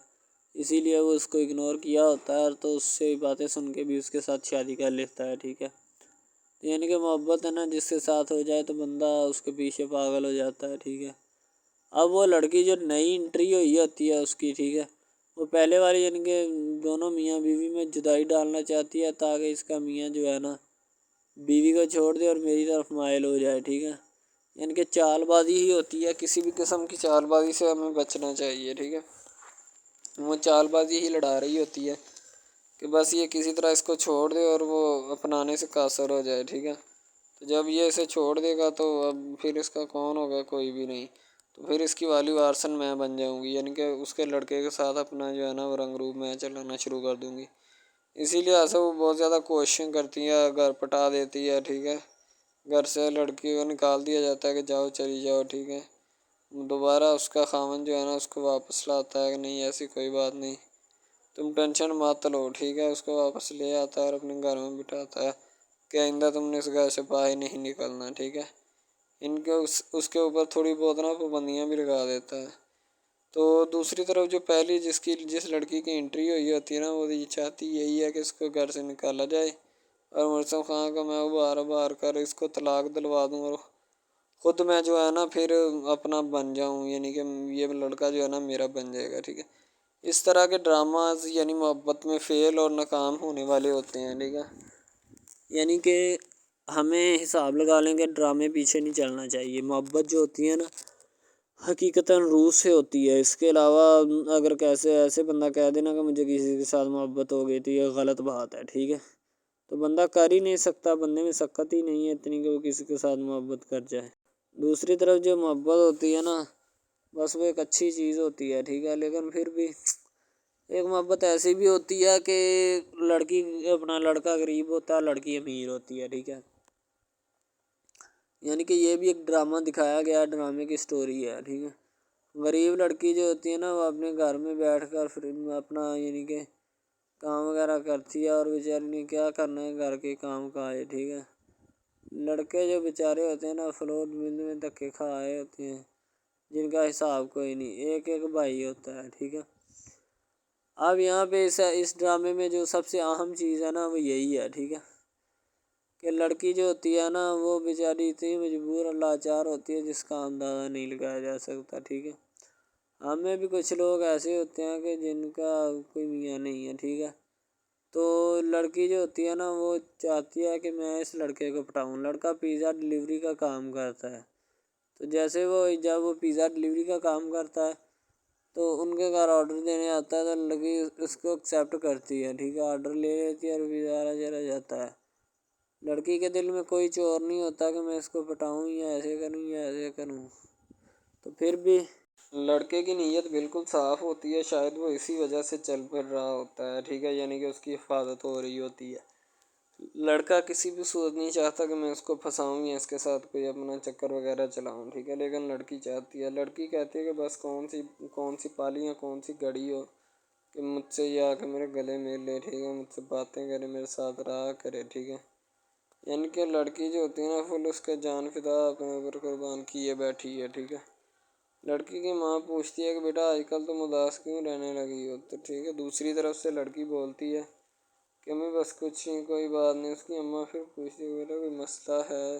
اسی لیے وہ اس کو اگنور کیا ہوتا ہے، تو اس سے باتیں سن کے بھی اس کے ساتھ شادی کر لیتا ہے، ٹھیک ہے۔ یعنی کہ محبت ہے نا جس کے ساتھ ہو جائے تو بندہ اس کے پیچھے پاگل ہو جاتا ہے، ٹھیک ہے۔ اب وہ لڑکی جو نئی انٹری ہوئی ہوتی ہے اس کی، ٹھیک ہے، وہ پہلے والی یعنی کہ دونوں میاں بیوی میں جدائی ڈالنا چاہتی ہے تاکہ اس کا میاں جو ہے نا بیوی کو چھوڑ دے اور میری طرف مائل ہو جائے، ٹھیک ہے۔ یعنی کہ چال بازی ہی ہوتی ہے، کسی بھی قسم کی چال بازی سے ہمیں بچنا چاہیے، ٹھیک ہے۔ وہ چال بازی ہی لڑا رہی ہوتی ہے کہ بس یہ کسی طرح اس کو چھوڑ دے اور وہ اپنانے سے قاصر ہو جائے، ٹھیک ہے۔ تو جب یہ اسے چھوڑ دے گا تو اب پھر اس کا کون ہوگا، کوئی بھی نہیں، تو پھر اس کی والی وارثن میں بن جاؤں گی، یعنی کہ اس کے لڑکے کے ساتھ اپنا جو ہے نا وہ رنگ روپ میں چلانا شروع کر دوں گی۔ اسی لیے ایسا وہ بہت زیادہ کوششیں کرتی ہے، گھر پٹا دیتی ہے، ٹھیک ہے، گھر سے لڑکی کو نکال دیا جاتا ہے کہ جاؤ چلی جاؤ، ٹھیک ہے۔ دوبارہ اس کا خاوند جو ہے نا اس کو واپس لاتا ہے کہ نہیں ایسی کوئی بات نہیں، تم ٹینشن مت لو، ٹھیک ہے، اس کو واپس لے آتا ہے اور اپنے گھر میں بٹھاتا ہے کہ آئندہ تم نے اس گھر سے باہر نہیں نکلنا، ٹھیک ہے۔ ان کے اس کے اوپر تھوڑی بہت نا پابندیاں بھی لگا دیتا ہے۔ تو دوسری طرف جو پہلی جس لڑکی کی انٹری ہوئی ہوتی ہے نا وہ یہ چاہتی یہی ہے کہ اس کو گھر سے نکالا جائے اور مرسم خان کو میں بار کر اس کو طلاق دلوا دوں اور خود میں جو ہے نا پھر اپنا بن جاؤں، یعنی کہ یہ لڑکا جو ہے نا میرا بن جائے گا، ٹھیک ہے۔ اس طرح کے ڈراماز یعنی محبت میں فیل اور ناکام ہونے والے ہوتے ہیں، ٹھیک ہے۔ یعنی کہ ہمیں حساب لگا لیں کہ ڈرامے پیچھے نہیں چلنا چاہیے، محبت جو ہوتی ہے نا حقیقتاً روح سے ہوتی ہے، اس کے علاوہ اگر کیسے ایسے بندہ کہہ دینا کہ مجھے کسی کے ساتھ محبت ہو گئی تھی یہ غلط بات ہے، ٹھیک ہے، تو بندہ کر ہی نہیں سکتا، بندے میں سکت ہی نہیں ہے اتنی کہ وہ کسی کے ساتھ محبت کر جائے۔ دوسری طرف جو محبت ہوتی ہے نا بس وہ ایک اچھی چیز ہوتی ہے، ٹھیک ہے، لیکن پھر بھی ایک محبت ایسی بھی ہوتی ہے کہ لڑکا غریب ہوتا ہے لڑکی امیر ہوتی ہے، ٹھیک ہے۔ یعنی کہ یہ بھی ایک ڈرامہ دکھایا گیا، ڈرامے کی سٹوری ہے، ٹھیک ہے۔ غریب لڑکی جو ہوتی ہے نا وہ اپنے گھر میں بیٹھ کر پھر اپنا یعنی کہ کام وغیرہ کرتی ہے اور بیچاری نے کیا کرنا ہے گھر کے کام کاج، ٹھیک ہے۔ لڑکے جو بیچارے ہوتے ہیں نا فلور میں دھکے کھائے ہوتے ہیں جن کا حساب کوئی نہیں، ایک بھائی ہوتا ہے، ٹھیک ہے۔ اب یہاں پہ اس ڈرامے میں جو سب سے اہم چیز ہے نا وہ یہی ہے، ٹھیک ہے، کہ لڑکی جو ہوتی ہے نا وہ بیچاری اتنی مجبور اور لاچار ہوتی ہے جس کا اندازہ نہیں لگایا جا سکتا، ٹھیک ہے۔ ہمیں بھی کچھ لوگ ایسے ہوتے ہیں کہ جن کا کوئی میاں نہیں ہے، ٹھیک ہے۔ تو لڑکی جو ہوتی ہے نا وہ چاہتی ہے کہ میں اس لڑکے کو پٹاؤں۔ لڑکا پیزا ڈلیوری کا کام کرتا ہے، تو جیسے جب وہ پیزا ڈلیوری کا کام کرتا ہے تو ان کے گھر آرڈر دینے آتا ہے تو لڑکی اس کو ایکسیپٹ کرتی ہے، ٹھیک ہے، آرڈر لے لیتی ہے اور پیزا چلا جاتا ہے۔ لڑکی کے دل میں کوئی چور نہیں ہوتا کہ میں اس کو پٹاؤں یا ایسے کروں یا ایسے کروں، تو پھر بھی لڑکے کی نیت بالکل صاف ہوتی ہے، شاید وہ اسی وجہ سے چل پھر رہا ہوتا ہے، ٹھیک ہے، یعنی کہ اس کی حفاظت ہو رہی ہوتی ہے۔ لڑکا کسی بھی صورت نہیں چاہتا کہ میں اس کو پھنساؤں یا اس کے ساتھ کوئی اپنا چکر وغیرہ چلاؤں، ٹھیک ہے، لیکن لڑکی چاہتی ہے، لڑکی کہتی ہے کہ بس کون سی پالی یا کون سی گڑی ہو کہ مجھ سے یہ آ کے میرے گلے مل لے، ٹھیک ہے، مجھ سے باتیں کرے، میرے ساتھ رہا کرے، ٹھیک ہے۔ یعنی کہ لڑکی جو ہوتی ہے نا فل اس کا جان فدا اپنے اوپر قربان کیے بیٹھی ہے، ٹھیک ہے۔ لڑکی کی ماں پوچھتی ہے کہ بیٹا آج کل تم اداس کیوں رہنے لگی ہو، تو ٹھیک ہے، دوسری طرف سے لڑکی بولتی ہے کہ میں بس کچھ نہیں، کوئی بات نہیں۔ اس کی اماں پھر پوچھتی ہے بیٹا کوئی مسئلہ ہے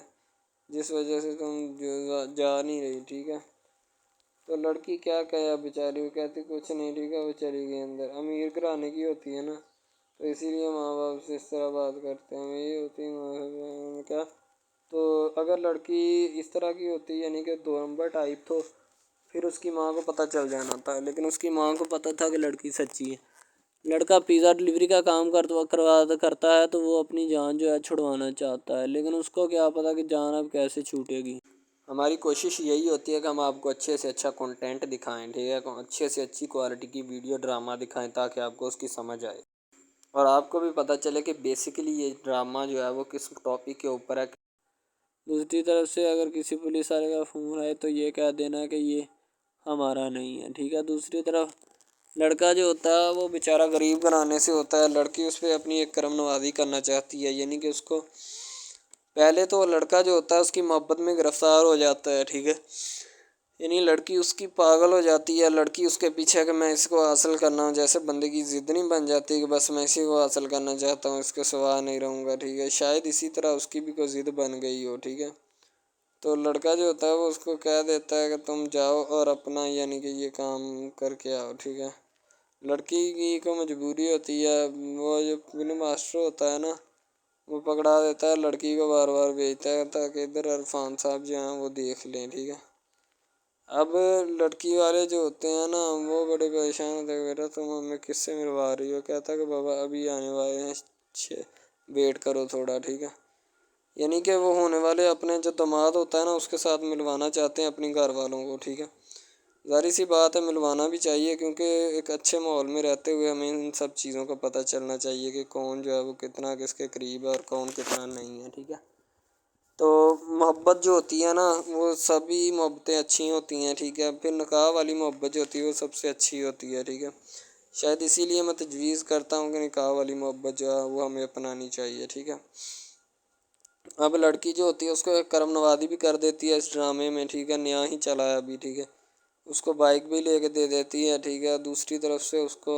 جس وجہ سے تم جا نہیں رہی، ٹھیک ہے۔ تو لڑکی کیا کہے بیچاری، وہ کہتی کچھ نہیں، ٹھیک ہے، وہ چلی گئی اندر۔ امیر گھرانے کی ہوتی ہے نا تو اسی لیے ماں باپ سے اس طرح بات کرتے ہیں، یہ ہوتی ہے کیا۔ تو اگر لڑکی اس طرح کی ہوتی یعنی کہ 2 نمبر ٹائپ تو پھر اس کی ماں کو پتہ چل جانا تھا، لیکن اس کی ماں کو پتہ تھا کہ لڑکی سچی ہے۔ لڑکا پیزا ڈلیوری کا کام کرتا ہے تو وہ اپنی جان جو ہے چھڑوانا چاہتا ہے، لیکن اس کو کیا پتہ کہ جان اب کیسے چھوٹے گی۔ ہماری کوشش یہی ہوتی ہے کہ ہم آپ کو اچھے سے اچھا کنٹینٹ دکھائیں، ٹھیک ہے، اچھے سے اچھی کوالٹی کی ویڈیو ڈرامہ دکھائیں تاکہ آپ کو اس کی سمجھ آئے اور آپ کو بھی پتہ چلے کہ بیسیکلی یہ ڈرامہ جو ہے وہ کس ٹاپک کے اوپر ہے۔ دوسری طرف سے اگر کسی پولیس والے کا فون آئے تو یہ کہہ دینا کہ یہ ہمارا نہیں ہے، ٹھیک ہے۔ دوسری طرف لڑکا جو ہوتا ہے وہ بیچارہ غریب گھرانے سے ہوتا ہے، لڑکی اس پہ اپنی ایک کرم نوازی کرنا چاہتی ہے، یعنی کہ اس کو پہلے تو لڑکا جو ہوتا ہے اس کی محبت میں گرفتار ہو جاتا ہے، ٹھیک ہے، یعنی لڑکی اس کی پاگل ہو جاتی ہے، لڑکی اس کے پیچھے کہ میں اس کو حاصل کرنا ہوں، جیسے بندے کی ضد نہیں بن جاتی کہ بس میں اسی کو حاصل کرنا چاہتا ہوں، اس کے سوا نہیں رہوں گا، ٹھیک ہے، شاید اسی طرح اس کی بھی کوئی ضد بن گئی ہو، ٹھیک ہے۔ تو لڑکا جو ہوتا ہے وہ اس کو کہہ دیتا ہے کہ تم جاؤ اور اپنا یعنی کہ یہ کام کر کے آؤ، ٹھیک ہے۔ لڑکی کی کو مجبوری ہوتی ہے، وہ جو فلم ماسٹر ہوتا ہے نا وہ پکڑا دیتا ہے لڑکی کو، بار بار بھیجتا ہے تاکہ ادھر عرفان صاحب جو ہیں وہ دیکھ لیں، ٹھیک ہے۔ اب لڑکی والے جو ہوتے ہیں نا وہ بڑے پریشان ہوتے ہیں، بیٹا تم ہمیں کس سے ملوا رہی ہو، کہتا ہے کہ بابا ابھی آنے والے ہیں، ویٹ کرو تھوڑا، ٹھیک ہے۔ یعنی کہ وہ ہونے والے اپنے جو داماد ہوتا ہے نا اس کے ساتھ ملوانا چاہتے ہیں اپنی گھر والوں کو، ٹھیک ہے۔ ظاہر سی بات ہے ملوانا بھی چاہیے کیونکہ ایک اچھے ماحول میں رہتے ہوئے ہمیں ان سب چیزوں کا پتہ چلنا چاہیے کہ کون جو ہے وہ کتنا کس کے قریب ہے اور کون کتنا نہیں ہے، ٹھیک ہے۔ تو محبت جو ہوتی ہے نا وہ سبھی محبتیں اچھی ہوتی ہیں، ٹھیک ہے، پھر نکاح والی محبت جو ہوتی ہے وہ سب سے اچھی ہوتی ہے، ٹھیک ہے۔ شاید اسی لیے میں تجویز کرتا ہوں کہ نکاح والی محبت جو ہے وہ ہمیں اپنانی چاہیے، ٹھیک ہے۔ اب لڑکی جو ہوتی ہے اس کو ایک کرم نوازی بھی کر دیتی ہے اس ڈرامے میں، ٹھیک ہے، نیا ہی چلا ہے ابھی، ٹھیک ہے، اس کو بائک بھی لے کے دے دیتی ہے، ٹھیک ہے۔ دوسری طرف سے اس کو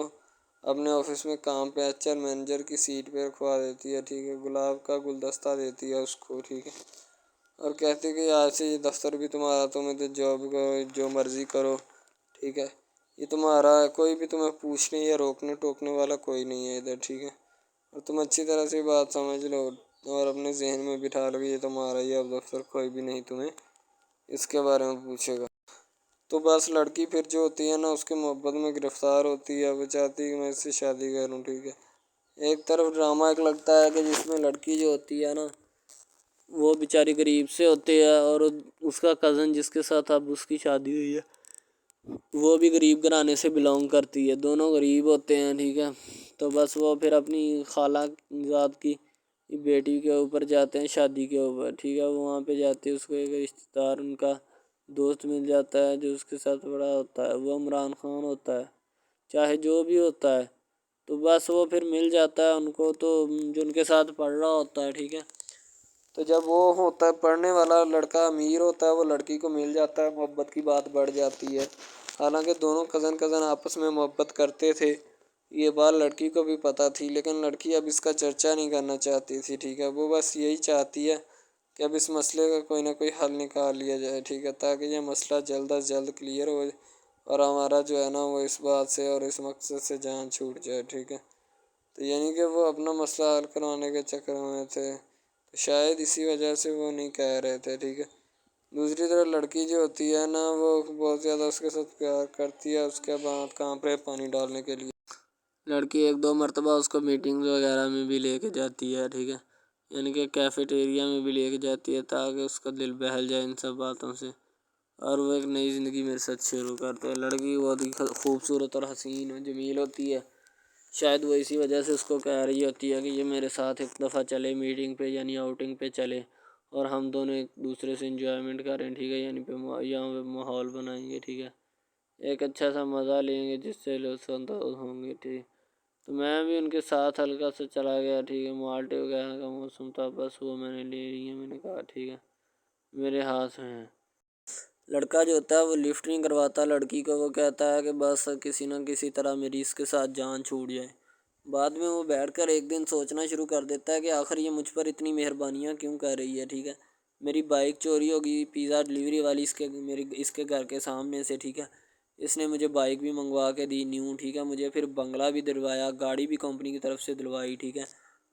اپنے آفس میں کام پہ HR مینیجر کی سیٹ پہ رکھوا دیتی ہے، ٹھیک ہے، گلاب کا گلدستہ دیتی ہے اس کو، ٹھیک ہے، اور کہتی ہے کہ آج سے یہ دفتر بھی تمہارا، تم ادھر جاب کرو جو مرضی کرو، ٹھیک ہے، یہ تمہارا ہے، کوئی بھی تمہیں پوچھنے یا روکنے ٹوکنے والا کوئی نہیں ہے ادھر، ٹھیک ہے، اور تم اچھی طرح سے بات سمجھ لو اور اپنے ذہن میں بٹھا لو کہ یہ تمہارا ہی اب دفتر، کوئی بھی نہیں تمہیں اس کے بارے میں پوچھے گا۔ تو بس لڑکی پھر جو ہوتی ہے نا اس کی محبت میں گرفتار ہوتی ہے، وہ چاہتی ہے کہ میں اس سے شادی کروں، ٹھیک ہے۔ ایک طرف ڈرامہ ایک لگتا ہے کہ جس میں لڑکی جو ہوتی ہے نا وہ بیچاری غریب سے ہوتی ہے اور اس کا کزن جس کے ساتھ اب اس کی شادی ہوئی ہے وہ بھی غریب گھرانے سے بلانگ کرتی ہے، دونوں غریب ہوتے ہیں، ٹھیک ہے۔ تو بس وہ پھر اپنی خالہ ذات کی بیٹی کے اوپر جاتے ہیں شادی کے اوپر، ٹھیک ہے، وہاں پہ جاتے ہیں، اس کو ایک رشتہ دار ان کا دوست مل جاتا ہے جو اس کے ساتھ بڑا ہوتا ہے، وہ عمران خان ہوتا ہے، چاہے جو بھی ہوتا ہے، تو بس وہ پھر مل جاتا ہے ان کو، تو جو ان کے ساتھ پڑھ رہا ہوتا ہے، ٹھیک ہے۔ تو جب وہ ہوتا ہے پڑھنے والا لڑکا امیر ہوتا ہے وہ لڑکی کو مل جاتا ہے، محبت کی بات بڑھ جاتی ہے، حالانکہ دونوں کزن آپس میں محبت کرتے تھے، یہ بات لڑکی کو بھی پتہ تھی، لیکن لڑکی اب اس کا چرچا نہیں کرنا چاہتی تھی، ٹھیک ہے. وہ بس یہی چاہتی ہے کہ اب اس مسئلے کا کوئی نہ کوئی حل نکال لیا جائے، ٹھیک ہے، تاکہ یہ مسئلہ جلد از جلد کلیئر ہو اور ہمارا جو ہے نا وہ اس بات سے اور اس مقصد سے جان چھوٹ جائے، ٹھیک ہے. تو یعنی کہ وہ اپنا مسئلہ حل کروانے کے چکر میں تھے، تو شاید اسی وجہ سے وہ نہیں کہہ رہے تھے، ٹھیک ہے. دوسری طرف لڑکی جو ہوتی ہے نا وہ بہت زیادہ اس کے ساتھ پیار کرتی ہے، اس کے بعد کہاں پہ پانی ڈالنے کے لیے لڑکی 1-2 مرتبہ اس کو میٹنگ وغیرہ میں بھی لے کے جاتی ہے، ٹھیک ہے، یعنی کہ کیفیٹیریا میں بھی لے کے جاتی ہے تاکہ اس کا دل بہل جائے ان سب باتوں سے، اور وہ ایک نئی زندگی میرے ساتھ شروع کرتے ہیں. لڑکی بہت ہی خوبصورت اور حسین و جمیل ہوتی ہے، شاید وہ اسی وجہ سے اس کو کہہ رہی ہوتی ہے کہ یہ میرے ساتھ ایک دفعہ چلے میٹنگ پہ، یعنی آؤٹنگ پہ چلے، اور ہم دونوں ایک دوسرے سے انجوائمنٹ کریں، ٹھیک ہے، یعنی یہاں پہ ماحول بنائیں گے، ٹھیک ہے، ایک اچھا سا مزہ لیں گے جس سے لطف اندوز ہوں گے، ٹھیک. تو میں بھی ان کے ساتھ ہلکا سا چلا گیا، ٹھیک ہے. مالٹے وغیرہ کا موسم تھا، بس وہ میں نے لے لی ہے، میں نے کہا ٹھیک ہے میرے ہاتھ میں ہے. لڑکا جو ہوتا ہے وہ لفٹ نہیں کرواتا لڑکی کو، وہ کہتا ہے کہ بس کسی نہ کسی طرح میری اس کے ساتھ جان چھوٹ جائے. بعد میں وہ بیٹھ کر ایک دن سوچنا شروع کر دیتا ہے کہ آخر یہ مجھ پر اتنی مہربانیاں کیوں کر رہی ہے، ٹھیک ہے. میری بائک چوری ہوگی، پیزا ڈلیوری والی اس کے گھر کے سامنے سے، ٹھیک ہے، اس نے مجھے بائک بھی منگوا کے دی نیو، ٹھیک ہے، مجھے پھر بنگلہ بھی دلوایا، گاڑی بھی کمپنی کی طرف سے دلوائی، ٹھیک ہے،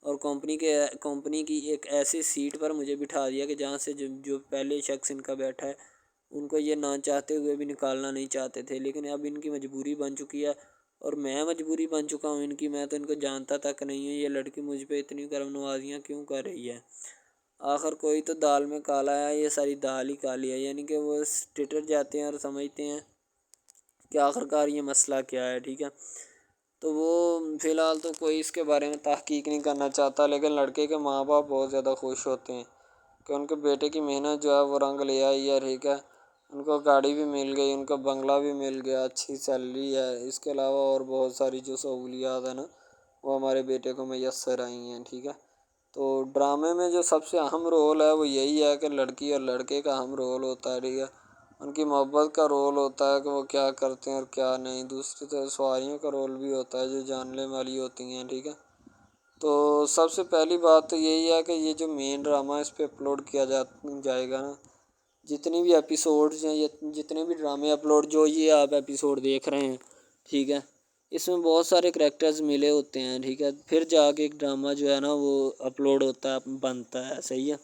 اور کمپنی کی ایک ایسی سیٹ پر مجھے بٹھا دیا کہ جہاں سے جو پہلے شخص ان کا بیٹھا ہے ان کو یہ نہ چاہتے ہوئے بھی نکالنا نہیں چاہتے تھے، لیکن اب ان کی مجبوری بن چکی ہے اور میں مجبوری بن چکا ہوں ان کی. میں تو ان کو جانتا تک نہیں ہوں، یہ لڑکی مجھ پہ اتنی کرم نوازیاں کیوں کر رہی ہے. آخر کوئی تو دال میں کالا ہے، یہ ساری دال ہی کالی ہے، یعنی کہ وہ ٹٹر جاتے ہیں اور سمجھتے ہیں کہ آخر کار یہ مسئلہ کیا ہے، ٹھیک ہے. تو وہ فی الحال تو کوئی اس کے بارے میں تحقیق نہیں کرنا چاہتا، لیکن لڑکے کے ماں باپ بہت زیادہ خوش ہوتے ہیں کہ ان کے بیٹے کی محنت جو ہے وہ رنگ لے آئی ہے، ٹھیک ہے. ان کو گاڑی بھی مل گئی، ان کو بنگلہ بھی مل گیا، اچھی سیلری ہے، اس کے علاوہ اور بہت ساری جو سہولیات ہیں نا وہ ہمارے بیٹے کو میسر آئی ہیں، ٹھیک ہے. تو ڈرامے میں جو سب سے اہم رول ہے وہ یہی ہے کہ لڑکی اور لڑکے کا اہم رول ہوتا ہے، ٹھیک ہے. ان کی محبت کا رول ہوتا ہے کہ وہ کیا کرتے ہیں اور کیا نہیں. دوسری طرف سواریوں کا رول بھی ہوتا ہے جو جاننے والی ہوتی ہیں، ٹھیک ہے. تو سب سے پہلی بات تو یہی ہے کہ یہ جو مین ڈرامہ اس پہ اپلوڈ کیا جائے گا نا، جتنی بھی ایپیسوڈز ہیں یا جتنے بھی ڈرامے اپلوڈ جو یہ آپ ایپیسوڈ دیکھ رہے ہیں، ٹھیک ہے، اس میں بہت سارے کریکٹرز ملے ہوتے ہیں، ٹھیک ہے، پھر جا کے ایک ڈرامہ جو ہے نا وہ اپلوڈ ہوتا ہے، بنتا ہے، صحیح ہے.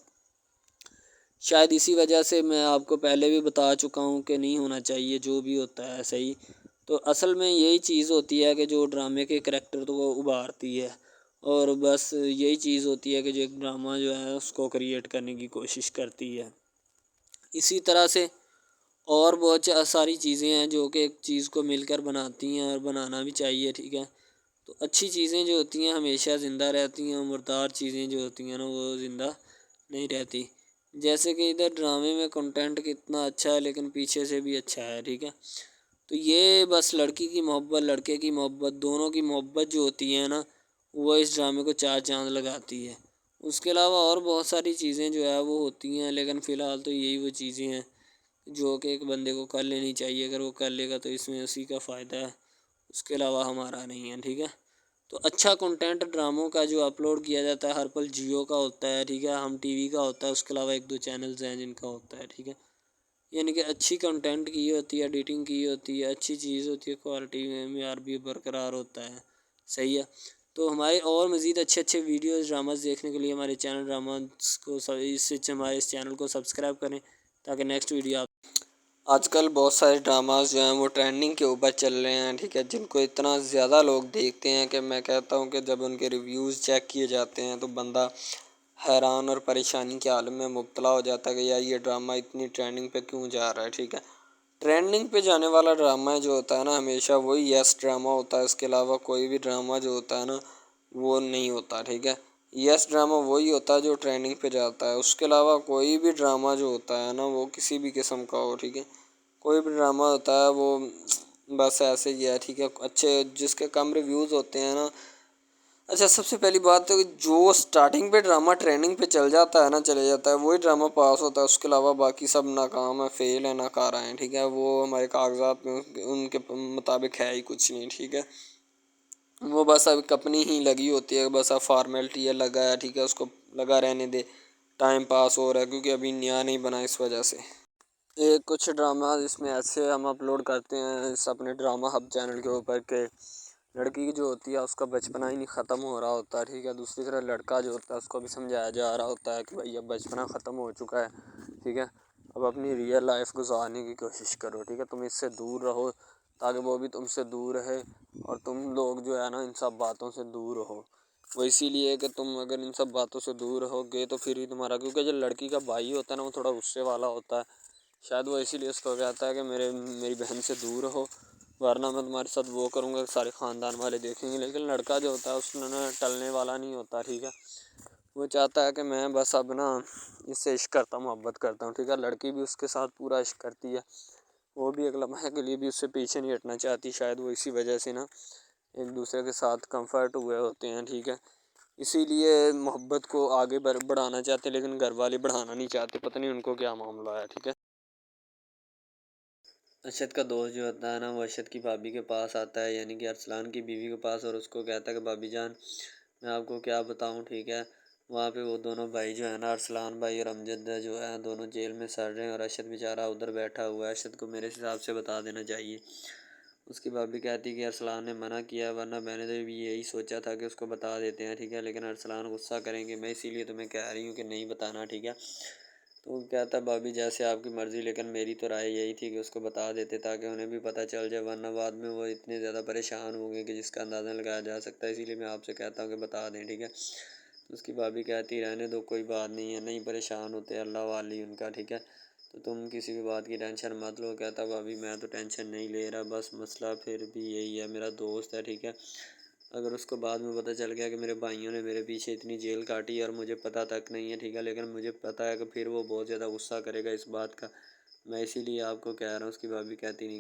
شاید اسی وجہ سے میں آپ کو پہلے بھی بتا چکا ہوں کہ نہیں ہونا چاہیے جو بھی ہوتا ہے، صحیح. تو اصل میں یہی چیز ہوتی ہے کہ جو ڈرامے کے کریکٹر تو وہ ابھارتی ہے، اور بس یہی چیز ہوتی ہے کہ جو ایک ڈرامہ جو ہے اس کو کریٹ کرنے کی کوشش کرتی ہے. اسی طرح سے اور بہت ساری چیزیں ہیں جو کہ ایک چیز کو مل کر بناتی ہیں اور بنانا بھی چاہیے، ٹھیک ہے. تو اچھی چیزیں جو ہوتی ہیں ہمیشہ زندہ رہتی ہیں، مردار چیزیں جو ہوتی ہیں نا وہ زندہ نہیں رہتی. جیسے کہ ادھر ڈرامے میں کنٹینٹ کتنا اچھا ہے لیکن پیچھے سے بھی اچھا ہے، ٹھیک ہے. تو یہ بس لڑکی کی محبت لڑکے کی محبت دونوں کی محبت جو ہوتی ہے نا وہ اس ڈرامے کو 4 چاند لگاتی ہے. اس کے علاوہ اور بہت ساری چیزیں جو ہے وہ ہوتی ہیں، لیکن فی الحال تو یہی وہ چیزیں ہیں جو کہ ایک بندے کو کر لینی چاہیے. اگر وہ کر لے گا تو اس میں اسی کا فائدہ ہے، اس کے علاوہ ہمارا نہیں ہے، ٹھیک ہے. تو اچھا کنٹینٹ ڈراموں کا جو اپلوڈ کیا جاتا ہے ہر پل جیو کا ہوتا ہے، ٹھیک ہے، ہم ٹی وی کا ہوتا ہے، اس کے علاوہ 1-2 چینلز ہیں جن کا ہوتا ہے، ٹھیک ہے. یعنی کہ اچھی کنٹینٹ کی ہوتی ہے، ایڈیٹنگ کی ہوتی ہے، اچھی چیز ہوتی ہے، کوالٹی میں معیار بھی برقرار ہوتا ہے، صحیح ہے. تو ہمارے اور مزید اچھے ویڈیوز ڈراماز دیکھنے کے لیے ہمارے چینل ڈراماز کو ہمارے اس چینل کو سبسکرائب کریں تاکہ نیکسٹ ویڈیو آپ آج کل بہت سارے ڈراماز جو ہیں وہ ٹرینڈنگ کے اوپر چل رہے ہیں، ٹھیک ہے، جن کو اتنا زیادہ لوگ دیکھتے ہیں کہ میں کہتا ہوں کہ جب ان کے ریویوز چیک کیے جاتے ہیں تو بندہ حیران اور پریشانی کے عالم میں مبتلا ہو جاتا ہے کہ یار یہ ڈرامہ اتنی ٹرینڈنگ پہ کیوں جا رہا ہے، ٹھیک ہے. ٹرینڈنگ پہ جانے والا ڈرامہ جو ہوتا ہے نا ہمیشہ وہی یس ڈرامہ ہوتا ہے، اس کے علاوہ کوئی بھی ڈرامہ جو ہوتا ہے نا وہ نہیں ہوتا، ٹھیک ہے. یس ڈرامہ وہی ہوتا ہے جو ٹرینڈنگ پہ جاتا ہے، اس کے علاوہ کوئی بھی ڈرامہ جو ہوتا ہے نا وہ کسی بھی قسم کا ہو، ٹھیک ہے، کوئی بھی ڈرامہ ہوتا ہے وہ بس ایسے ہی ہے، ٹھیک ہے. اچھے جس کے کم ریویوز ہوتے ہیں نا، اچھا سب سے پہلی بات تو جو سٹارٹنگ پہ ڈرامہ ٹریننگ پہ چل جاتا ہے نا چلے جاتا ہے وہی ڈرامہ پاس ہوتا ہے، اس کے علاوہ باقی سب ناکام ہے، فیل ہے، ناکارہ ہیں، ٹھیک ہے. وہ ہمارے کاغذات میں ان کے مطابق ہے ہی کچھ نہیں، ٹھیک ہے. وہ بس اب اپنی ہی لگی ہوتی ہے، بس اب فارمیلٹی ہے، لگا ہے ٹھیک ہے، اس کو لگا رہنے دے، ٹائم پاس ہو رہا ہے کیونکہ ابھی نیا نہیں بنا اس وجہ سے۔ ایک کچھ ڈرامہ اس میں ایسے ہم اپلوڈ کرتے ہیں اس اپنے ڈرامہ ہب چینل کے اوپر کہ لڑکی جو ہوتی ہے اس کا بچپنا ہی نہیں ختم ہو رہا ہوتا ہے، ٹھیک ہے، دوسری طرف لڑکا جو ہوتا ہے اس کو بھی سمجھایا جا رہا ہوتا ہے کہ بھائی اب بچپنا ختم ہو چکا ہے، ٹھیک ہے، اب اپنی ریئل لائف گزارنے کی کوشش کرو، ٹھیک ہے، تم اس سے دور رہو تاکہ وہ بھی تم سے دور رہے اور تم لوگ جو ہے نا ان سب باتوں سے دور رہو۔ وہ اسی لیے کہ تم اگر ان سب باتوں سے دور رہو گے تو پھر ہی تمہارا، کیونکہ جو لڑکی کا بھائی ہوتا ہے نا وہ تھوڑا غصے والا ہوتا ہے، شاید وہ اسی لیے اس کو کہتا ہے کہ میری بہن سے دور رہو ورنہ میں تمہارے ساتھ وہ کروں گا، سارے خاندان والے دیکھیں گے۔ لیکن لڑکا جو ہوتا ہے اس نے ٹلنے والا نہیں ہوتا، ٹھیک ہے، وہ چاہتا ہے کہ میں بس اب نا اس سے عشق کرتا ہوں، محبت کرتا ہوں، ٹھیک ہے، لڑکی بھی اس کے ساتھ پورا عشق کرتی ہے، وہ بھی ایک لمحے کے لیے بھی اس سے پیچھے نہیں ہٹنا چاہتی، شاید وہ اسی وجہ سے نا ایک دوسرے کے ساتھ کمفرٹ ہوئے ہوتے ہیں، ٹھیک ہے، اسی لیے محبت کو آگے بڑھانا چاہتے لیکن گھر والے بڑھانا نہیں چاہتے، پتہ نہیں ان کو کیا معاملہ ہے، ٹھیک ہے۔ ارشد کا دوست جو ہوتا ہے نا وہ ارشد کی بھابھی کے پاس آتا ہے، یعنی کہ ارسلان کی بیوی کے پاس، اور اس کو کہتا ہے کہ بھابھی جان میں آپ کو کیا بتاؤں، ٹھیک ہے، وہاں پہ وہ دونوں بھائی جو ہے نا ارسلان بھائی اور امجد جو ہے دونوں جیل میں سڑ رہے ہیں اور ارشد بیچارہ ادھر بیٹھا ہوا ہے، ارشد کو میرے حساب سے بتا دینا چاہیے۔ اس کی بھابھی کہتی کہ ارسلان نے منع کیا ورنہ میں نے تو بھی یہی سوچا تھا کہ اس کو بتا دیتے ہیں، ٹھیک ہے، لیکن ارسلان غصہ کریں گے، میں اسی لیے تمہیں کہہ رہی ہوں کہ نہیں بتانا، ٹھیک ہے۔ تو وہ کہتا ہے بھابھی جیسے آپ کی مرضی، لیکن میری تو رائے یہی تھی کہ اس کو بتا دیتے تاکہ انہیں بھی پتہ چل جائے ورنہ بعد میں وہ اتنے زیادہ پریشان ہوں گے کہ جس کا اندازہ لگایا جا سکتا ہے، اسی لیے میں آپ سے کہتا ہوں کہ بتا دیں، ٹھیک ہے۔ تو اس کی بھابھی کہتی رہنے دو، کوئی بات نہیں ہے، نہیں پریشان ہوتے، اللہ والی ان کا، ٹھیک ہے، تو تم کسی بھی بات کی ٹینشن مت لو۔ کہتا بھابھی میں تو ٹینشن نہیں لے رہا، بس مسئلہ پھر بھی یہی ہے، میرا دوست ہے، ٹھیک ہے، اگر اس کو بعد میں پتہ چل گیا کہ میرے بھائیوں نے میرے پیچھے اتنی جیل کاٹی اور مجھے پتہ تک نہیں ہے، ٹھیک ہے، لیکن مجھے پتہ ہے کہ پھر وہ بہت زیادہ غصہ کرے گا اس بات کا، میں اسی لیے آپ کو کہہ رہا ہوں۔ اس کی بھابھی کہتی نہیں